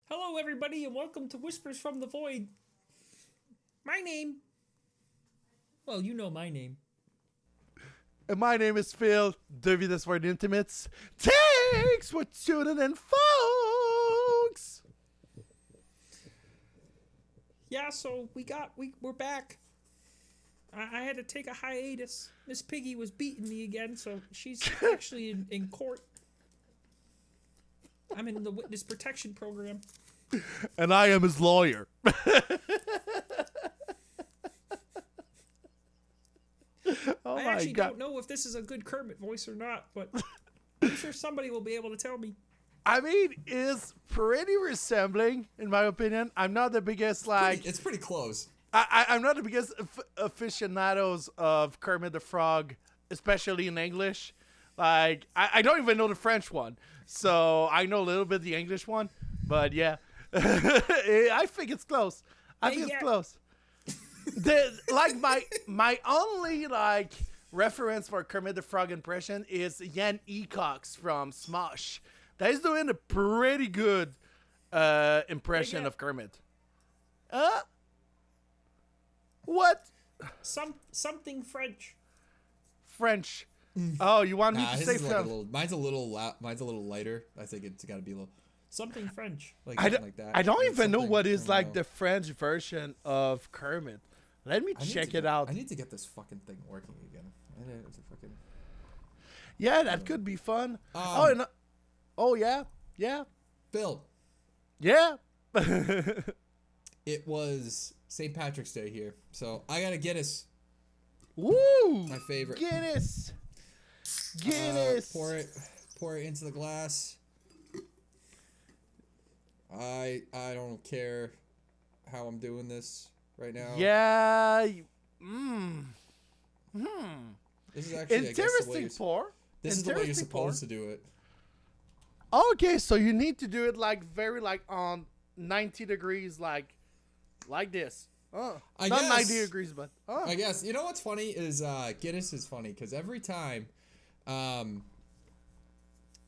Hello, everybody, and welcome to Whispers from the Void. My name. Well, you know my name. And my name is Phil, Devinez for the Intimates. Thanks for tuning in, folks! Yeah, so we're back. I had to take a hiatus. Miss Piggy was beating me again, so she's actually in court. I'm in the witness protection program. And I am his lawyer. I actually don't know if this is a good Kermit voice or not, but I'm sure somebody will be able to tell me. I mean, it's pretty resembling, in my opinion. I'm not the biggest, It's pretty close. I'm not the biggest aficionados of Kermit the Frog, especially in English. Like, I don't even know the French one. So I know a little bit the English one. But yeah, I think it's close. It's close. My only reference for Kermit the Frog impression is Jan Ecox from Smosh. That is doing a pretty good impression of Kermit. What? Something French. French. Oh, you want me to say something? Mine's a little lighter. I think it's got to be a little something French. Like that. I don't even know what is the French version of Kermit. Let me check it out. I need to get this fucking thing working again. Yeah, that could be fun. Yeah. Phil. Yeah. It was St. Patrick's Day here, so I got a Guinness. Woo! My favorite. Guinness. Pour it into the glass. I don't care how I'm doing this right now. Yeah. This is actually interesting pour. This is the way you're supposed to do it. Okay, so you need to do it very on 90 degrees, like this. Not 90 degrees, but I guess. You know what's funny is Guinness is funny because every time I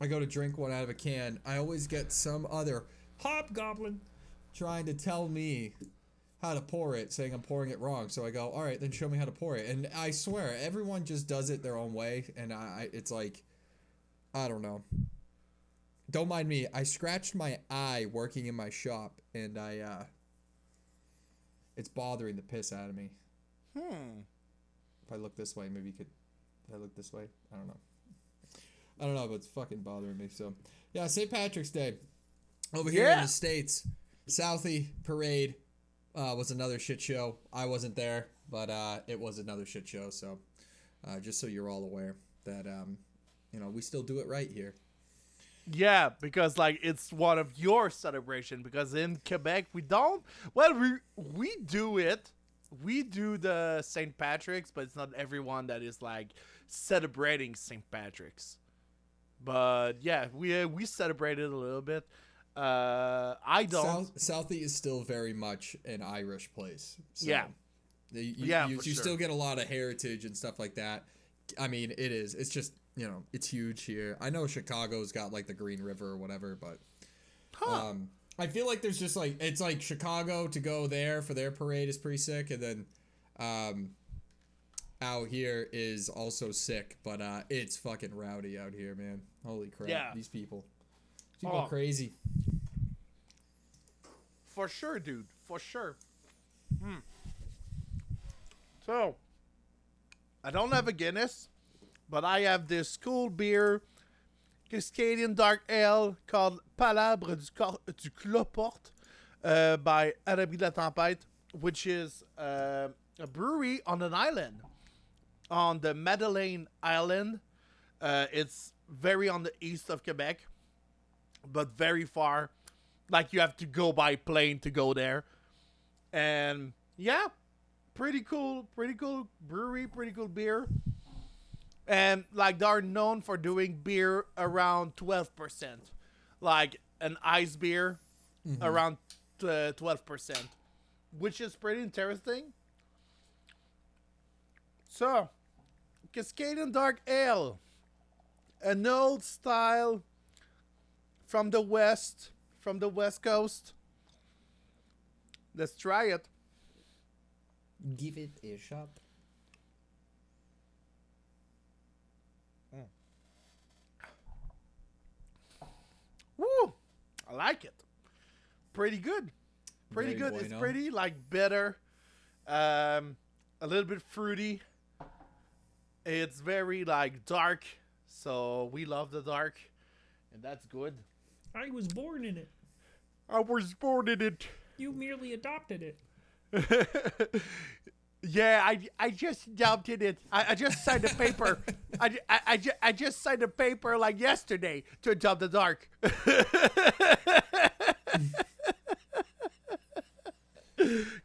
go to drink one out of a can, I always get some other hobgoblin trying to tell me how to pour it, saying I'm pouring it wrong. So I go, all right, then show me how to pour it. And I swear, everyone just does it their own way, and it's like, I don't know. Don't mind me. I scratched my eye working in my shop, and it's bothering the piss out of me. If I look this way, maybe you could. If I look this way, I don't know, but it's fucking bothering me. So, yeah, St. Patrick's Day over here in the States, Southie Parade was another shit show. I wasn't there, but it was another shit show. So, just so you're all aware that we still do it right here. Yeah, because it's one of your celebration. Because in Quebec we don't. Well, we do it. We do the St. Patrick's, but it's not everyone that is celebrating St. Patrick's. But yeah, we celebrate it a little bit. I don't. Southie is still very much an Irish place. So yeah. You still get a lot of heritage and stuff like that. I mean, it is. It's just. It's huge here. I know Chicago's got the Green River or whatever, but I feel like there's just it's Chicago to go there for their parade is pretty sick, and then out here is also sick, but it's fucking rowdy out here, man. Holy crap. Yeah. These people are crazy. For sure, dude. For sure. So, I don't have a Guinness. But I have this cool beer, Cascadian Dark Ale, called Palabre Du Cloporte by Abri de Tempête, which is a brewery on an island, on the Madeleine Island. It's very on the east of Quebec, but very far. You have to go by plane to go there. And yeah, pretty cool brewery, pretty cool beer. And they're known for doing beer around 12%, an ice beer around 12%, which is pretty interesting. So, Cascadian Dark Ale, an old style from the west, from the West Coast. Let's try it. Give it a shot. Woo! I like it. Pretty good. Pretty Very good. It's bueno. pretty like bitter. A little bit fruity. It's very like dark. So we love the dark. And that's good. I was born in it. I was born in it. You merely adopted it. Yeah, I just adopted it. I just signed a paper. I just signed a paper like yesterday to adopt the dark.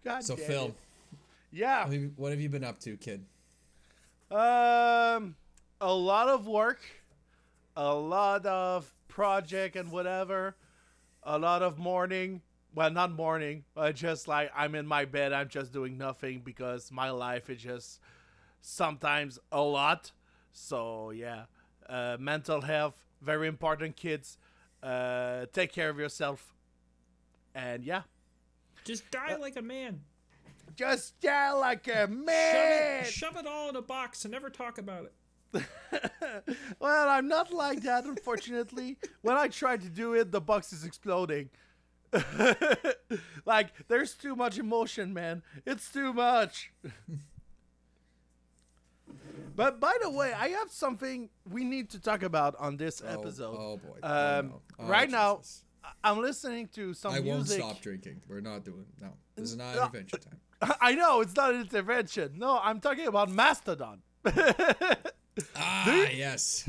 God So damn Phil, it. Yeah. what have you been up to, kid? A lot of work, a lot of project and whatever, a lot of morning. Well, not morning, but just like I'm in my bed, I'm just doing nothing because my life is just sometimes a lot. So yeah, mental health, very important, kids. Take care of yourself, and yeah, Just die like a man. just die like a man. Shove it all in a box and never talk about it. Well, I'm not like that, unfortunately. When I try to do it, the box is exploding. Like, there's too much emotion, man. It's too much. But by the way, I have something we need to talk about on this episode. Oh boy. Um, Oh, right now, Jesus. I'm listening to some I music. won't stop drinking. We're not doing. No, this is not intervention time. I know it's not an intervention. No, I'm talking about Mastodon. Yes.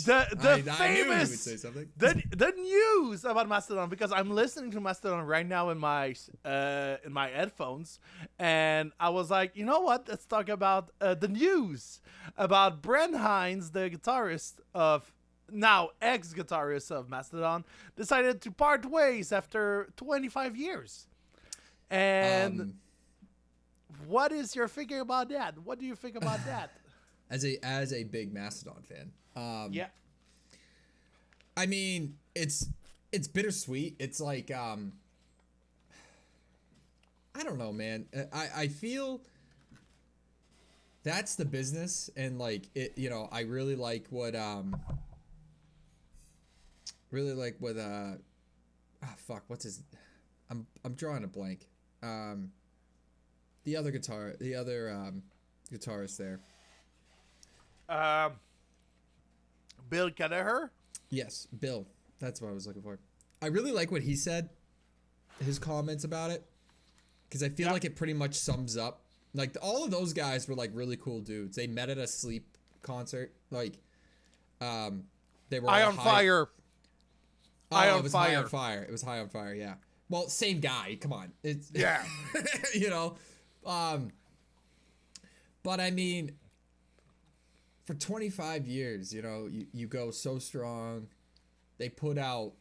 The I knew you would famous say something. the news about Mastodon, because I'm listening to Mastodon right now in my headphones, and I was like, you know what? Let's talk about the news about Brent Hines, the guitarist of now ex-guitarist of Mastodon, decided to part ways after 25 years. And what is your thinking about that? What do you think about that? As a big Mastodon fan, Yeah. I mean, it's bittersweet. It's like I don't know, man. I feel that's the business, and like it. You know, I really like what what's his? I'm drawing a blank. The other guitarist there. Bill Kelleher. Yes, Bill. That's what I was looking for. I really like what he said, his comments about it, because I feel like it pretty much sums up. Like, all of those guys were, like, really cool dudes. They met at a Sleep concert. Like, they were Eye all on Fire. Oh, it was High on Fire. It was High on Fire, yeah. Well, same guy. Come on. It's Yeah. you know. But, I mean, for 25 years, you know, you go so strong. They put out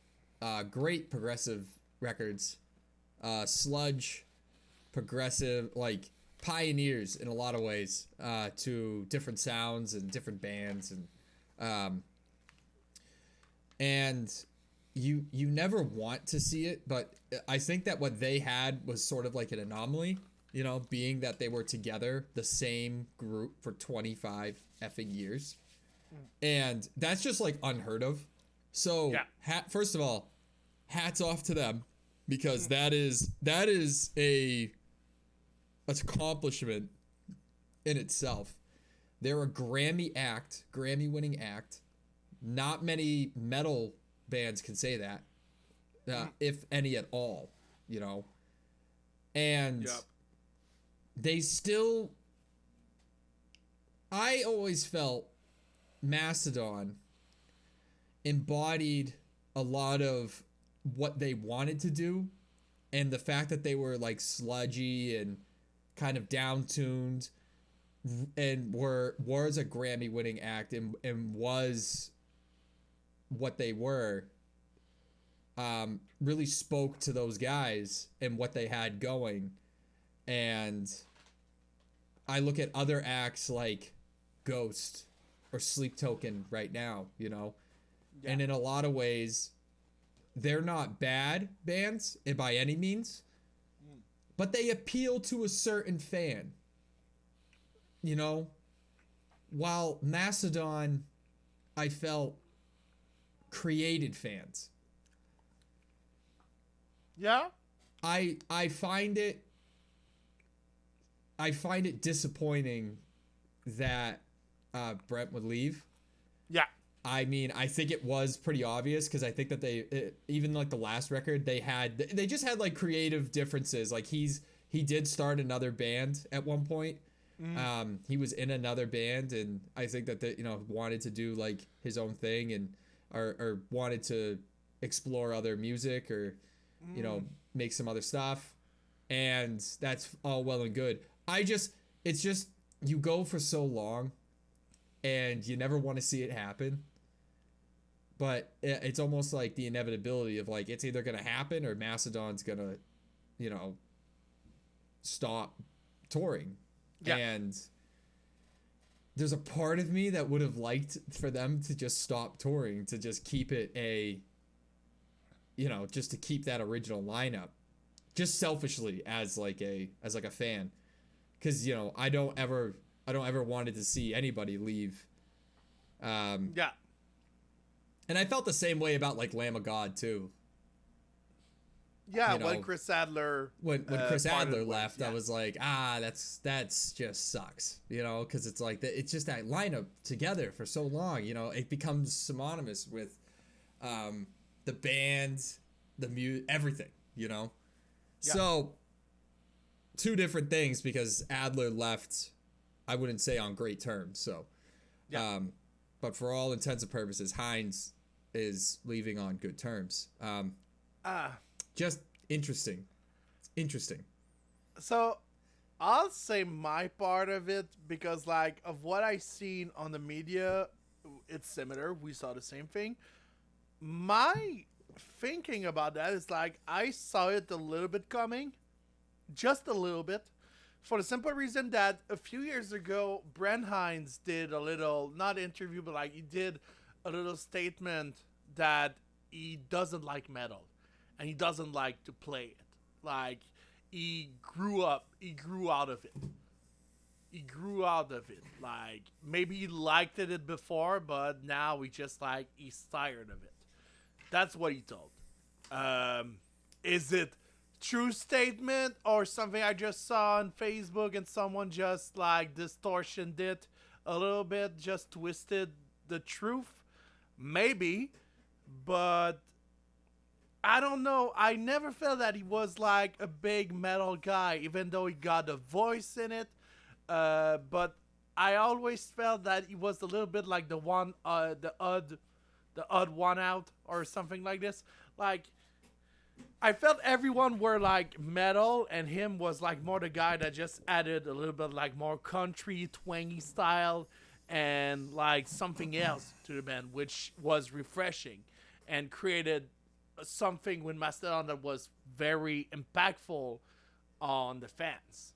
great progressive records. Sludge, progressive, like pioneers in a lot of ways to different sounds and different bands. And you never want to see it, but I think that what they had was sort of like an anomaly, you know, being that they were together, the same group for 25 effing years. And that's just like unheard of. So first of all, hats off to them, because that is a accomplishment in itself. They're a Grammy winning act. Not many metal bands can say that, if any at all, you know. And they still, I always felt Mastodon embodied a lot of what they wanted to do, and the fact that they were like sludgy and kind of down-tuned and was a Grammy winning act and was what they were, really spoke to those guys and what they had going. And I look at other acts like Ghost or Sleep Token right now, you know, and in a lot of ways, they're not bad bands by any means, but they appeal to a certain fan. You know, while Mastodon, I felt, created fans. Yeah. I find it disappointing that Brent would leave. Yeah. I mean, I think it was pretty obvious because I think that even like the last record they just had like creative differences. Like he did start another band at one point. He was in another band, and I think that they, wanted to do like his own thing and or wanted to explore other music or make some other stuff, and that's all well and good. It's just you go for so long and you never want to see it happen, but it's almost like the inevitability of like it's either gonna happen or Mastodon's gonna stop touring. Yeah. And there's a part of me that would have liked for them to just stop touring, to just keep it just to keep that original lineup, just selfishly as like a fan, because I don't ever wanted to see anybody leave. Yeah. And I felt the same way about like Lamb of God too. Yeah, when Chris Adler Chris Adler left, yeah. I was like, that's just sucks, because it's like it's just that lineup together for so long, it becomes synonymous with the band, the everything, Yeah. So two different things, because Adler left, I wouldn't say on great terms. So, yeah. But for all intents and purposes, Hines is leaving on good terms. Just interesting. So I'll say my part of it, because like of what I seen on the media, it's similar. We saw the same thing. My thinking about that is like I saw it a little bit coming, just a little bit, for the simple reason that a few years ago, Brent Hines did a little, not interview, but like he did a little statement that he doesn't like metal. And he doesn't like to play it. Like, he grew out of it. Like, maybe he liked it before, but now he's tired of it. That's what he told. Is it true statement or something I just saw on Facebook and someone just like distortioned it a little bit, just twisted the truth? Maybe, but I don't know. I never felt that he was like a big metal guy, even though he got a voice in it. But I always felt that he was a little bit like the odd one out or something like this. Like, I felt everyone were like metal, and him was like more the guy that just added a little bit like more country twangy style and like something else to the band, which was refreshing and created something with Mastodon that was very impactful on the fans.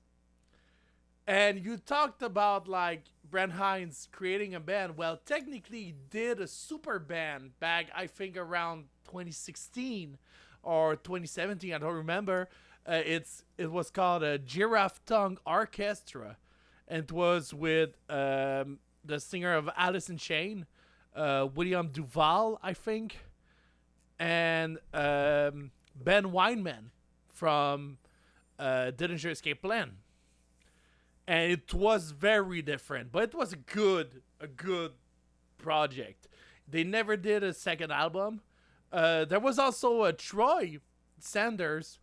And you talked about like Brent Hines creating a band. Well, technically he did a super band back, I think around 2016 or 2017, I don't remember. It was called a Giraffe Tongue Orchestra, and it was with the singer of Alice in Chains, William Duval, I think, and Ben Weinman from Dillinger Escape Plan. And it was very different, but it was a good project. They never did a second album. There was also Troy Sanders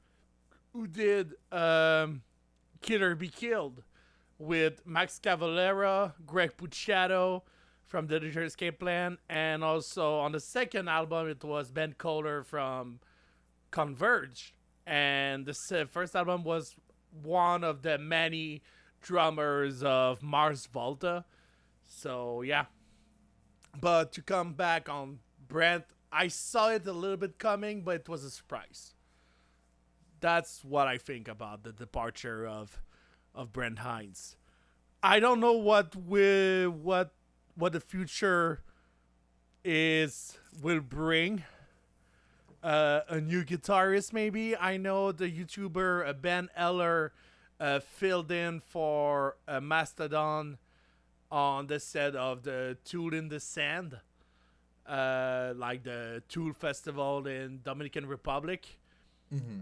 who did Killer Be Killed with Max Cavalera, Greg Puciato from the Dillinger Escape Plan, and also on the second album it was Ben Kohler from Converge. And the first album was one of the many drummers of Mars Volta. So yeah, but to come back on Brent, I saw it a little bit coming, but it was a surprise. That's what I think about the departure of Brent Hines. I don't know what the future will bring. a new guitarist maybe. I know the YouTuber Ben Eller filled in for Mastodon on the set of the Tool in the Sand, like the Tool Festival in Dominican Republic.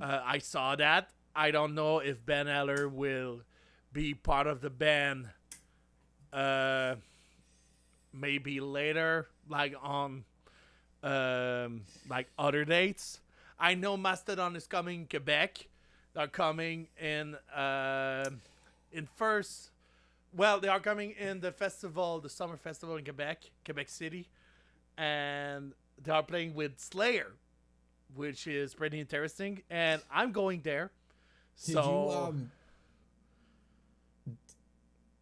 I saw that. I don't know if Ben Eller will be part of the band maybe later, like on like other dates. I know Mastodon is coming in Quebec. They're coming in first. Well, they are coming in the festival, the summer festival in Quebec City, and they are playing with Slayer, which is pretty interesting. And I'm going there.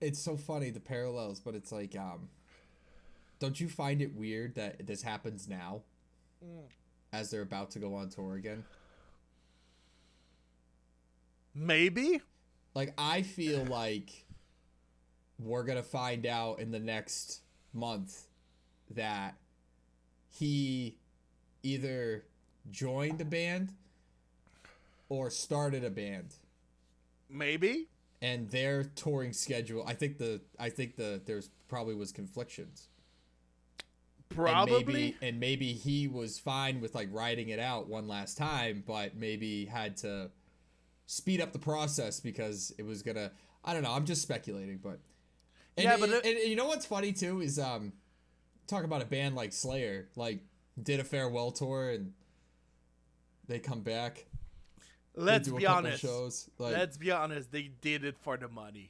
It's so funny, the parallels, but it's like, don't you find it weird that this happens now as they're about to go on tour again? Maybe. Like, I feel like we're going to find out in the next month that he either joined a band or started a band. Maybe. And their touring schedule, I think there's probably was conflictions. Probably. And maybe he was fine with like writing it out one last time, but maybe had to speed up the process because it was gonna. I don't know. I'm just speculating, but and you know what's funny too is talk about a band like Slayer, like did a farewell tour and they come back. Let's be honest. Shows, like, let's be honest. They did it for the money.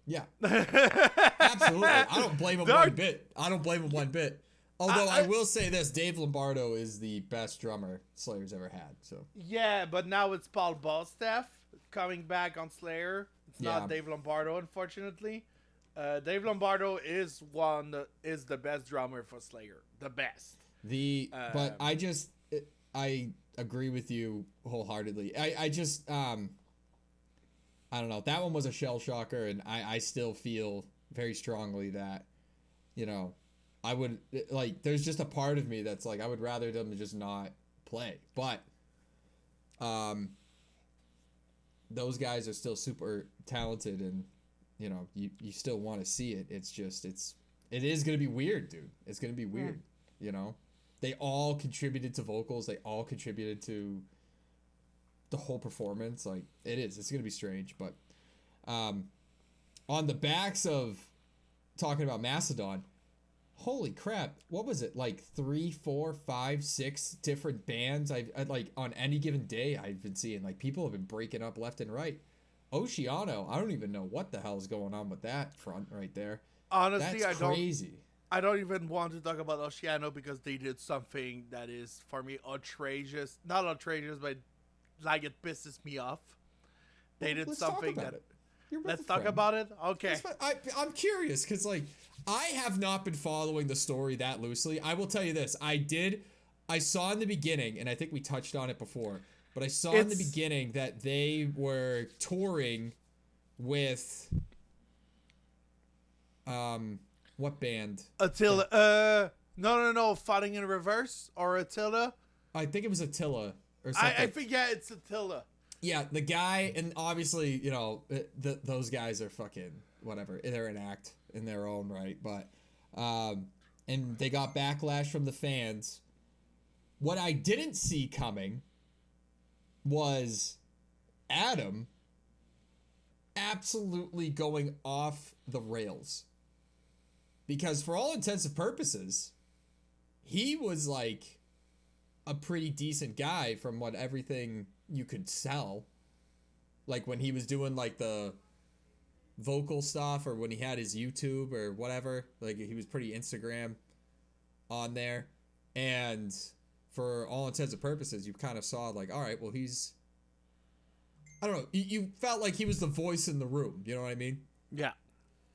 Yeah, absolutely. I don't blame them one bit. Although I will say this, Dave Lombardo is the best drummer Slayer's ever had. So yeah, but now it's Paul Bostaph coming back on Slayer. It's not Dave Lombardo, unfortunately. Dave Lombardo is the best drummer for Slayer, the best. But I agree with you wholeheartedly. I just I don't know. That one was a shell shocker, and I still feel very strongly that, you know, I would like. There's just a part of me that's like I would rather them just not play, but those guys are still super talented, and you know you still want to see it. It's just it is gonna be weird, dude. It's gonna be weird, you know. They all contributed to vocals. They all contributed to the whole performance. Like, it's going to be strange. But on the backs of talking about Mastodon, holy crap. What was it? Like 3, 4, 5, 6 different bands. I like on any given day I've been seeing. Like, people have been breaking up left and right. Oceano, I don't even know what the hell is going on with that front right there. Honestly, that's crazy. I don't even want to talk about Oceano because they did something that is, for me, outrageous. Not outrageous, but like it pisses me off. They did something that... Let's talk about it? Okay. I'm curious because, like, I have not been following the story that loosely. I will tell you this. I saw in the beginning, and I think we touched on it before, but I saw in the beginning that they were touring with... what band? Attila. No. Fighting in Reverse or Attila? I think it was Attila or something. I think, yeah, it's Attila. Yeah, the guy, and obviously, you know, those guys are fucking whatever. They're an act in their own right, but and they got backlash from the fans. What I didn't see coming was Adam absolutely going off the rails. Because for all intents and purposes, he was like a pretty decent guy from what everything you could sell. Like when he was doing like the vocal stuff or when he had his YouTube or whatever. Like he was pretty Instagram on there. And for all intents and purposes, you kind of saw like, all right, well, he's... I don't know. You felt like he was the voice in the room. You know what I mean? Yeah.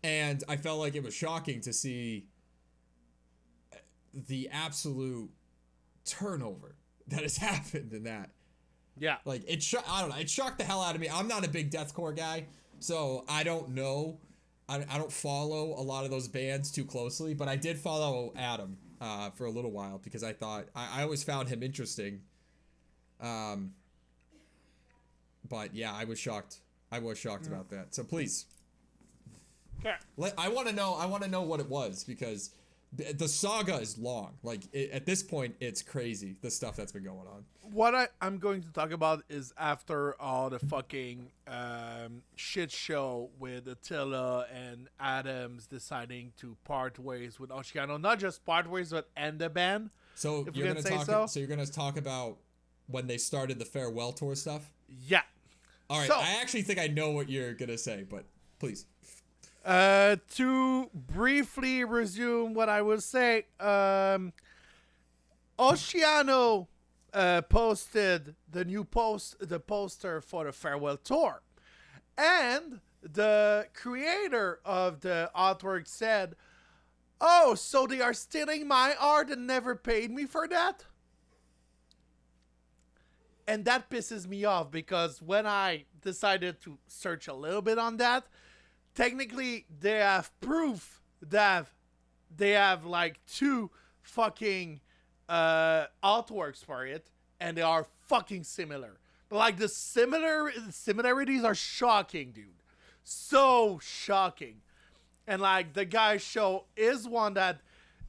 And I felt like it was shocking to see the absolute turnover that has happened in that. Yeah. Like, I don't know. It shocked the hell out of me. I'm not a big deathcore guy, so I don't know. I don't follow a lot of those bands too closely, but I did follow Adam for a little while because I thought I always found him interesting But yeah, I was shocked. About that. So please, Okay. I want to know. I want to know what it was, because the saga is long. Like at this point, it's crazy, the stuff that's been going on. What I'm going to talk about is after all the fucking shit show with Attila and Adams deciding to part ways with Oceano. Not just part ways, but end the band. So if you're we gonna can say talk. so. So you're gonna talk about when they started the farewell tour stuff. Yeah. All right. So, I actually think I know what you're gonna say, but please. To briefly resume what I was saying, Oceano posted the poster for the farewell tour, and the creator of the artwork said, "Oh, so they are stealing my art and never paid me for that?" And that pisses me off, because when I decided to search a little bit on that, technically they have proof that they have like 2 fucking artworks for it, and they are fucking similar. But like the similarities are shocking, dude. So shocking. And like the guy's show is one that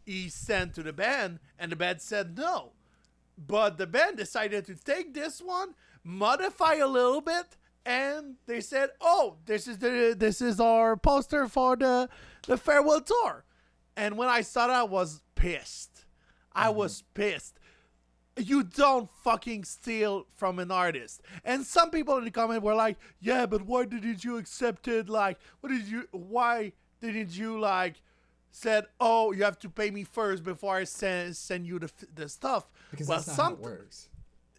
he sent to the band, and the band said no. But the band decided to take this one, modify a little bit, and they said, "Oh, this is our poster for the farewell tour." And when I saw that, I was pissed. I was pissed. You don't fucking steal from an artist. And some people in the comment were like, "Yeah, but why didn't you accept it? Like, why didn't you like said, oh, you have to pay me first before I send you the stuff?" Because well, that's not how it works.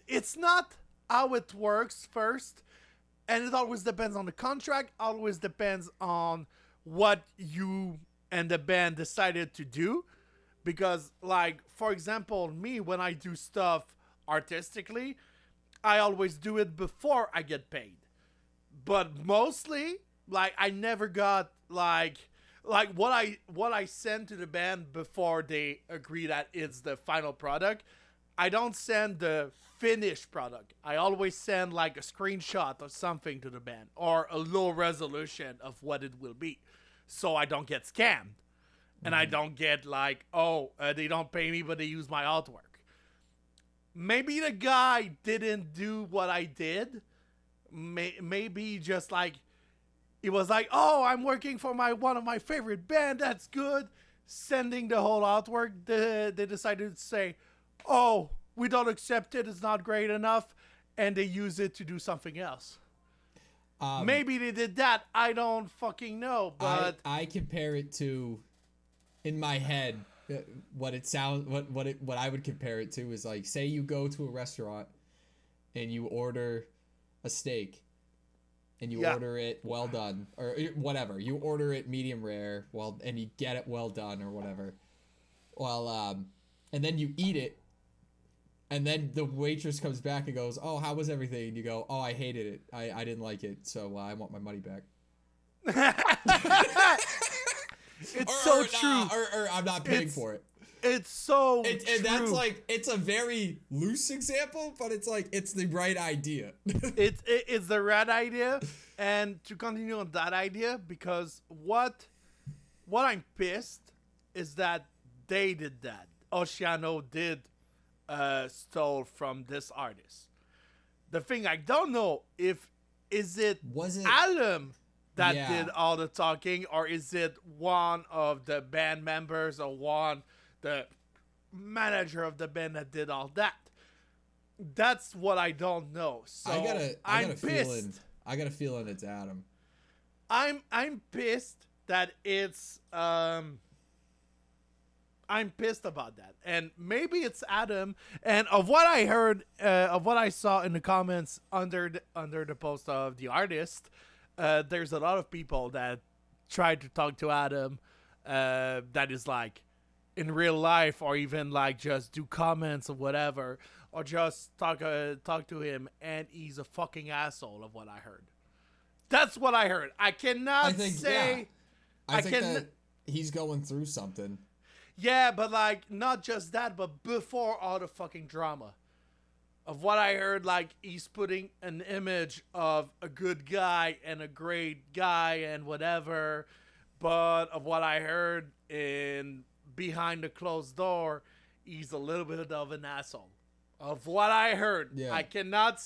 It's not how it works first. And it always depends on the contract, always depends on what you and the band decided to do. Because, like, for example, me, when I do stuff artistically, I always do it before I get paid. But mostly, like, I never got, like what I send to the band before they agree that it's the final product, I don't send the finished product. I always send like a screenshot or something to the band, or a low resolution of what it will be, so I don't get scammed. And I don't get like, they don't pay me, but they use my artwork. Maybe the guy didn't do what I did. Maybe just like, he was like, "Oh, I'm working for one of my favorite band. That's good." Sending the whole artwork, they decided to say, "Oh, we don't accept it. It's not great enough," and they use it to do something else. Maybe they did that. I don't fucking know. But I compare it to, in my head, what I would compare it to is like, say you go to a restaurant and you order a steak. And you order it well done, or whatever. You order it medium rare, and you get it well done, or whatever. Well, and then you eat it, and then the waitress comes back and goes, "Oh, how was everything?" And you go, "Oh, I hated it. I didn't like it, so I want my money back." It's so true. Or I'm not paying for it. It's so true. And that's like, it's a very loose example, but it's like, it's the right idea. It's the right idea. And to continue on that idea, because what I'm pissed is that they did that. Oceano did stole from this artist. The thing I don't know was it Alum that did all the talking, or is it one of the band members, or the manager of the band that did all that? That's what I don't know. So I'm pissed. I got a feeling it's Adam. I'm pissed that it's I'm pissed about that. And maybe it's Adam. And of what I heard, of what I saw in the comments under the post of the artist, there's a lot of people that tried to talk to Adam, that is like in real life, or even like just do comments or whatever, or just talk to him, and he's a fucking asshole, of what I heard. That's what I heard. I cannot say. Yeah. I think that he's going through something. Yeah, but like not just that, but before all the fucking drama. of what I heard, like he's putting an image of a good guy and a great guy and whatever. But of what I heard in behind the closed door, he's a little bit of an asshole. Of what I heard, Yeah. I cannot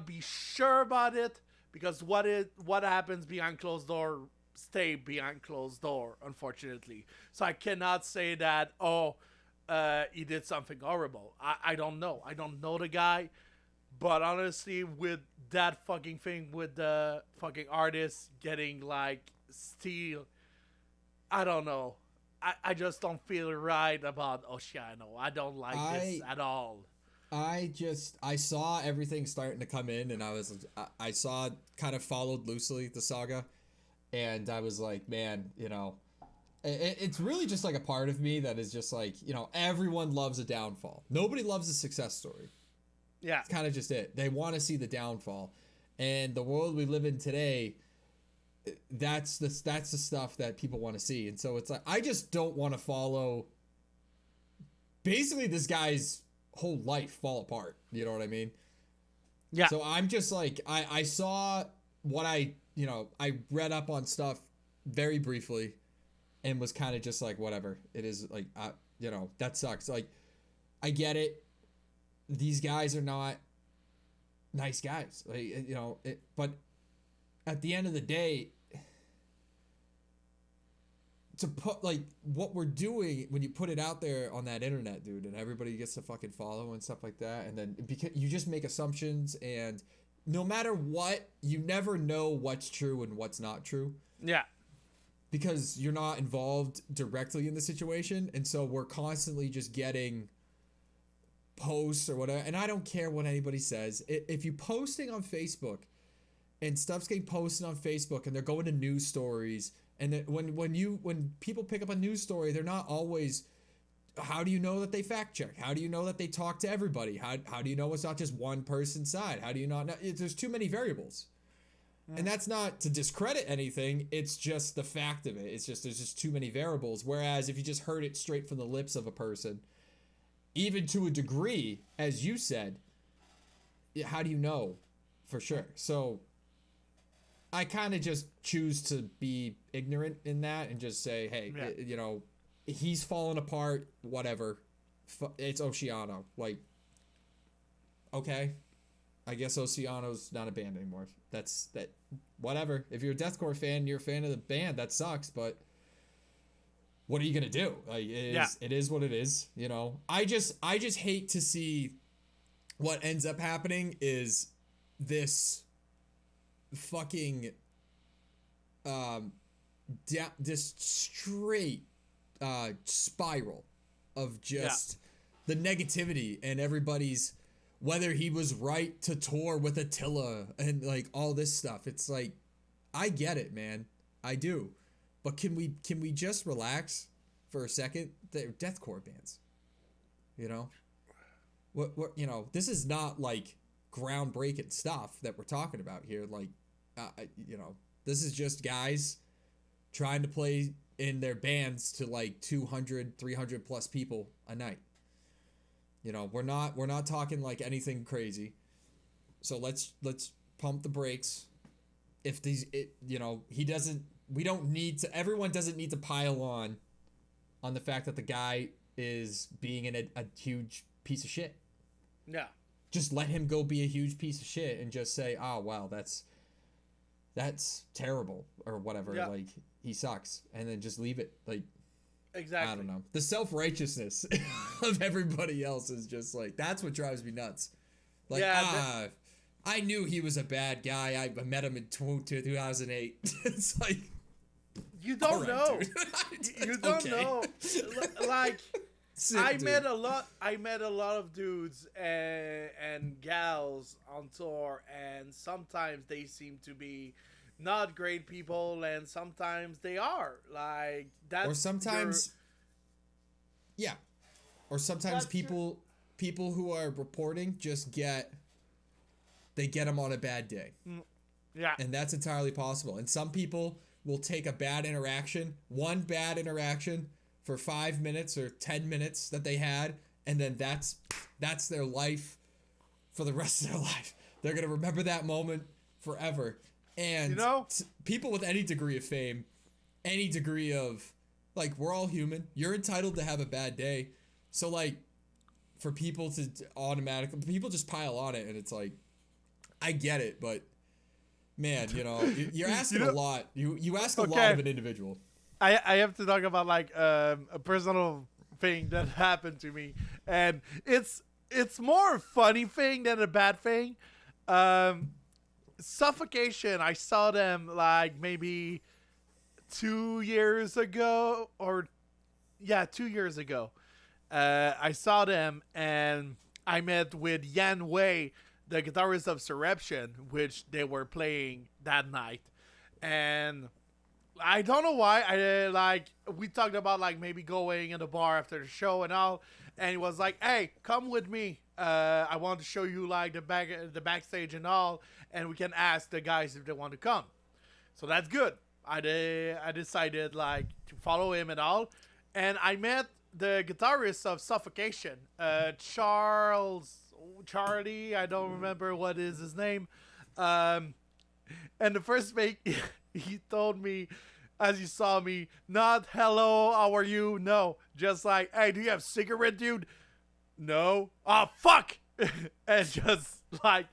be sure about it because what happens behind closed door stay behind closed door, unfortunately. So I cannot say that he did something horrible. I don't know. I don't know the guy, but honestly, with that fucking thing with the fucking artist getting like steal, I don't know. I just don't feel right about Oceano. I don't like this at all. I saw everything starting to come in, and I saw kind of followed loosely the saga, and I was like, man, you know, it's really just like a part of me that is just like, you know, everyone loves a downfall. Nobody loves a success story. Yeah. It's kind of just it. They want to see the downfall, and the world we live in today, that's the stuff that people want to see. And so it's like, I just don't want to follow basically this guy's whole life fall apart. You know what I mean? Yeah. So I'm just like, I saw what I read up on stuff very briefly and was kind of just like, whatever. It is like, that sucks. Like, I get it. These guys are not nice guys. Like, you know, but at the end of the day, to put like what we're doing when you put it out there on that internet, dude, and everybody gets to fucking follow and stuff like that, and then because you just make assumptions, and no matter what, you never know what's true and what's not true. Yeah. Because you're not involved directly in the situation, and so we're constantly just getting posts or whatever, and I don't care what anybody says. If you posting on Facebook and stuff's getting posted on Facebook and they're going to news stories, and then when people pick up a news story, they're not always, how do you know that they fact check? How do you know that they talk to everybody? How do you know it's not just one person's side? How do you not know? There's too many variables. And that's not to discredit anything. It's just the fact of it. It's just, there's just too many variables. Whereas if you just heard it straight from the lips of a person, even to a degree, as you said, how do you know for sure? So I kind of just choose to be ignorant in that and just say, hey, you know, he's falling apart, whatever. It's Oceano. Like, okay, I guess Oceano's not a band anymore. That's that. Whatever. If you're a deathcore fan, you're a fan of the band. That sucks, but what are you gonna do? Like, it is what it is. You know. I just hate to see what ends up happening is this fucking this straight spiral of just the negativity and everybody's, whether he was right to tour with Attila and like all this stuff. It's like, I get it, man. I do. But can we just relax for a second? They're deathcore bands. You know? What you know, this is not like groundbreaking stuff that we're talking about here. Like, you know, this is just guys trying to play in their bands to like 200, 300 plus people a night. You know, we're not talking like anything crazy. So let's pump the brakes. If everyone doesn't need to pile on the fact that the guy is being a huge piece of shit. Yeah. Just let him go be a huge piece of shit and just say, oh, wow, that's terrible or whatever. Yeah. Like, he sucks. And then just leave it. Like, exactly. I don't know. The self-righteousness of everybody else is just like, that's what drives me nuts. Like, I knew he was a bad guy. I met him in 2008. It's like, you don't know. You don't know. Like, I met a lot of dudes and gals on tour, and sometimes they seem to be not great people, and sometimes they are. Like, that's, or sometimes people who are reporting just get them on a bad day. Yeah. And that's entirely possible. And some people will take one bad interaction for 5 minutes or 10 minutes that they had, and then that's that's their life for the rest of their life. They're going to remember that moment forever. And people with any degree of fame, any degree of, like, we're all human. You're entitled to have a bad day. So, like, for people to automatically, people just pile on it, and it's like, I get it, but man, you're asking a lot. You ask a lot of an individual. I have to talk about like a personal thing that happened to me, and it's more a funny thing than a bad thing. Suffocation, I saw them like maybe 2 years ago, 2 years ago. I saw them, and I met with Yan Wei, the guitarist of Surreption, which they were playing that night. And I don't know why, we talked about like maybe going in the bar after the show and all, and he was like, hey, come with me. I want to show you like the backstage and all, and we can ask the guys if they want to come. So that's good. I decided like to follow him and all, and I met the guitarist of Suffocation, Charlie, I don't remember what is his name. And the first thing he told me, as he saw me, not hello, how are you? No, just like, hey, do you have cigarette, dude? No. Oh, fuck. And just like,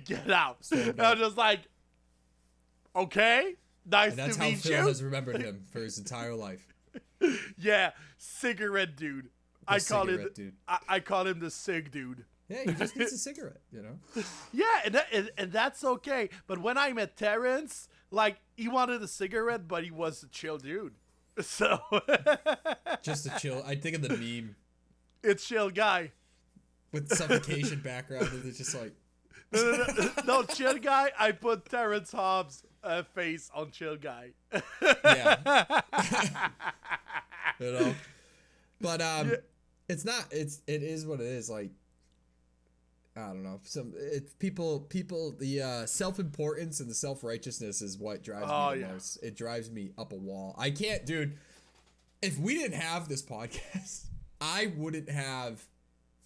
get out. And I was just like, okay, nice to meet you. And that's how Phil has remembered him for his entire life. Yeah, cigarette dude. I call him the cig dude. Yeah, he just needs a cigarette, Yeah, and that's okay. But when I met Terrence, like, he wanted a cigarette, but he was a chill dude. So just a chill. I think of the meme. It's chill guy with Suffocation background, and it's just like no, chill guy. I put Terrence Hobbs' face on chill guy. Yeah. But it's not. It is what it is. Like, I don't know. The self-importance and the self-righteousness is what drives me the most. It drives me up a wall. I can't, dude. If we didn't have this podcast, I wouldn't have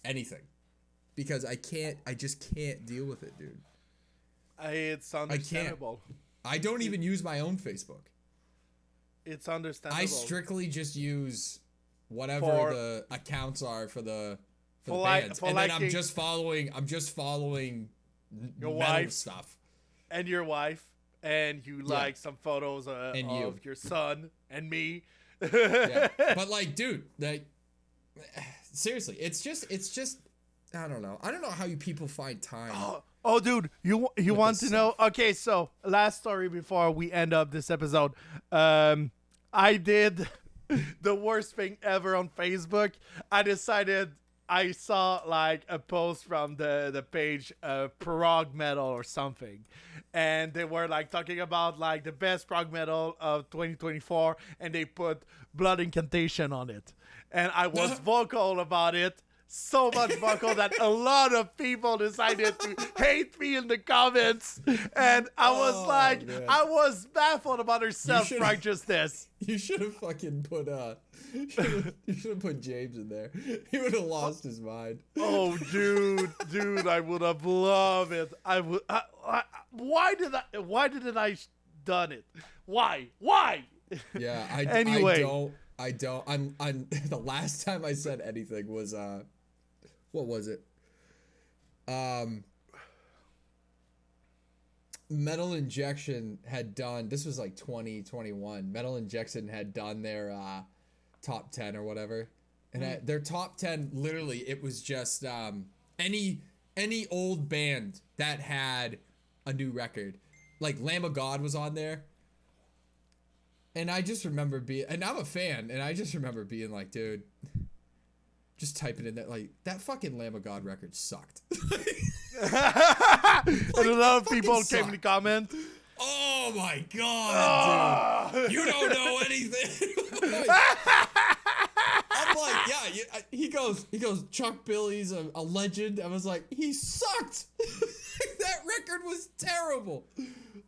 anything, because I just can't deal with it, dude. It's understandable. I don't even use my own Facebook. It's understandable. I strictly just use whatever the accounts are for the bands, and then I'm just following your wife stuff, and your wife, and you like some photos of your son and me. Yeah. But like, dude, like, seriously, it's just I don't know how you people find time. Oh, dude, you want to know? Okay, so last story before we end up this episode. I did the worst thing ever on Facebook. I saw like a post from the page prog metal or something, and they were like talking about like the best prog metal of 2024, and they put Blood Incantation on it, and I was vocal about it. So much vocal that a lot of people decided to hate me in the comments, and I was baffled about her self-righteousness. You should have fucking put you should have put James in there. He would have lost his mind. Oh, dude, I would have loved it. I would. Why didn't I done it? Why? Yeah. Anyway. I don't. I'm. The last time I said anything was what was it? Metal Injection had done. This was like 2021. Metal Injection had done their top 10 or whatever, and their top 10 literally it was just any old band that had a new record, like Lamb of God was on there. And I just remember and I'm a fan, and I just remember being like, dude, just typing in that, like, that fucking Lamb of God record sucked. And a lot of people came to comment. Oh my God, dude. You don't know anything. I'm like, yeah, he goes, Chuck Billy's a legend. I was like, he sucked. That record was terrible.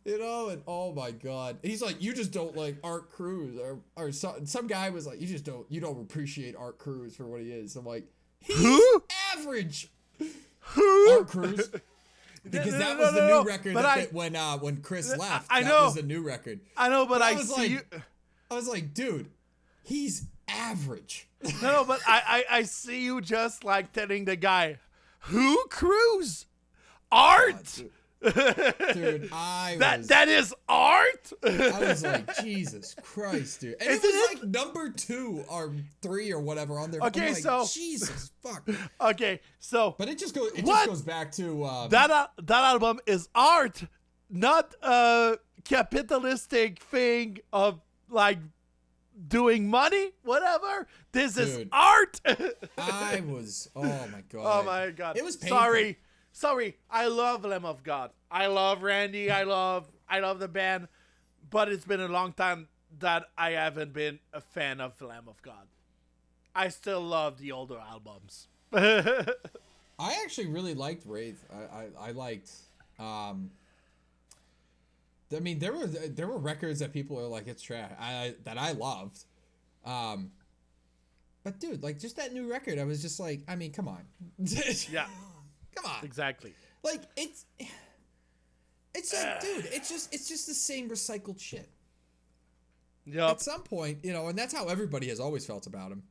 And oh my God. And he's like, you just don't like Art Cruz, or some guy was like, you don't appreciate Art Cruz for what he is. I'm like, he's average. Who? Art Cruz. Because that was the new record when Chris left. I know. That was the new record. I know, but I was see like, you. I was like, dude, he's average. No, but I see you just like telling the guy, who Cruz? Art. Dude, that is art. I was like, Jesus Christ, dude. And it was like number 2 or 3 or whatever on there. Okay, I'm like, so Jesus fuck. Okay, so But it just goes back to that album is art, not a capitalistic thing of like doing money, whatever. This is art. I was, oh my God. Oh my God. It was painful. Sorry. I love Lamb of God. I love Randy. I love the band, but it's been a long time that I haven't been a fan of Lamb of God. I still love the older albums. I actually really liked Wraith. I liked. I mean, there were records that people are like, it's trash. That I loved. But dude, like just that new record, I was just like, I mean, come on. Yeah. Come on. Exactly. Like it's like, dude, it's just the same recycled shit. Yep. At some point, and that's how everybody has always felt about him.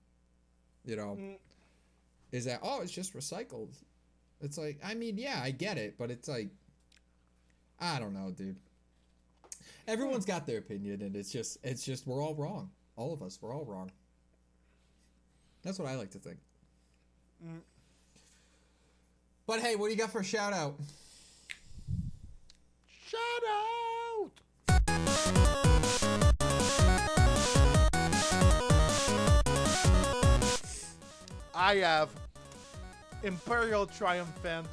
Is that it's just recycled? It's like, I mean, yeah, I get it, but it's like, I don't know, dude. Everyone's got their opinion, and it's just we're all wrong. All of us, we're all wrong. That's what I like to think. But hey, what do you got for a shout out? Shout out! I have Imperial Triumphant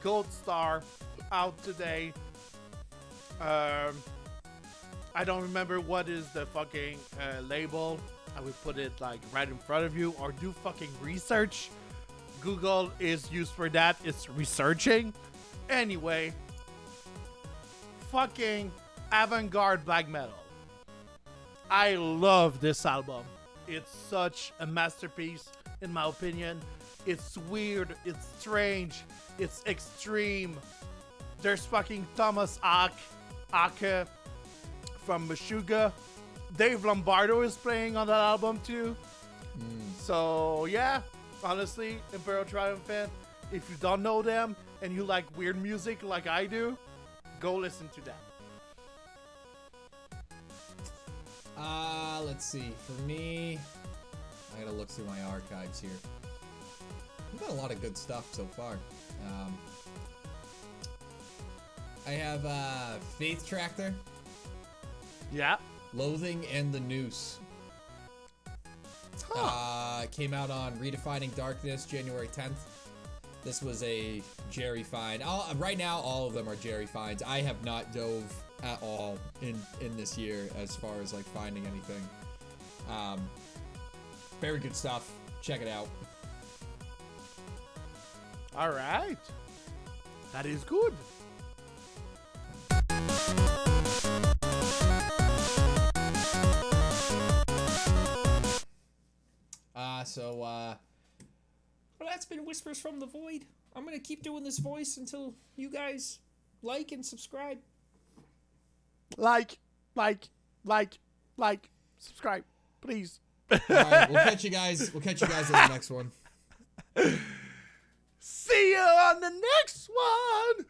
Gold Star out today. I don't remember what is the fucking label. I would put it like right in front of you, or do fucking research. Google is used for that. It's researching. Anyway, fucking avant-garde black metal. I love this album. It's such a masterpiece, in my opinion. It's weird. It's strange. It's extreme. There's fucking Thomas Ake from Meshuggah. Dave Lombardo is playing on that album too. So yeah, honestly, Imperial Triumphant, if you don't know them and you like weird music like I do, go listen to them. Let's see. For me, I gotta look through my archives here. We've got a lot of good stuff so far. I have Faith Tractor. Yeah. Loathing and the Noose. Came out on Redefining Darkness, January 10th. This was a Jerry find. Right now, all of them are Jerry finds. I have not dove at all in this year as far as like finding anything. Very good stuff. Check it out. All right. That is good. Well, that's been Whispers from the Void. I'm gonna keep doing this voice until you guys like and subscribe. Like, subscribe, please. All right, we'll catch you guys. We'll catch you guys in the next one. See you on the next one.